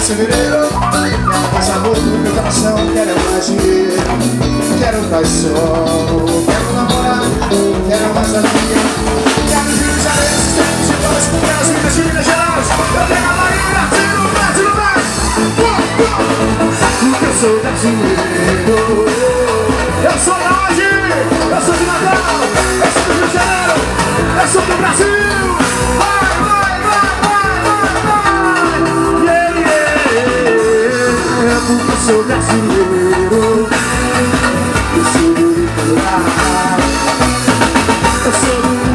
fevereiro. Quero mais amor no meu coração, quero mais dinheiro, quero traição, quero namorar, quero mais alegria. Quero os Rio de Janeiro, esses tempos de todos, quero as Minas de Minas Gerais. Eu tenho a Bahia, Brasil, porque eu sou brasileiro. Eu sou da onde? Eu sou de Natal, eu sou do Rio de Janeiro, eu sou do Brasil. Vai, vai, vai, vai, vai, vai. Yeah, yeah. Porque eu sou brasileiro. Eu sou do litoral, eu sou do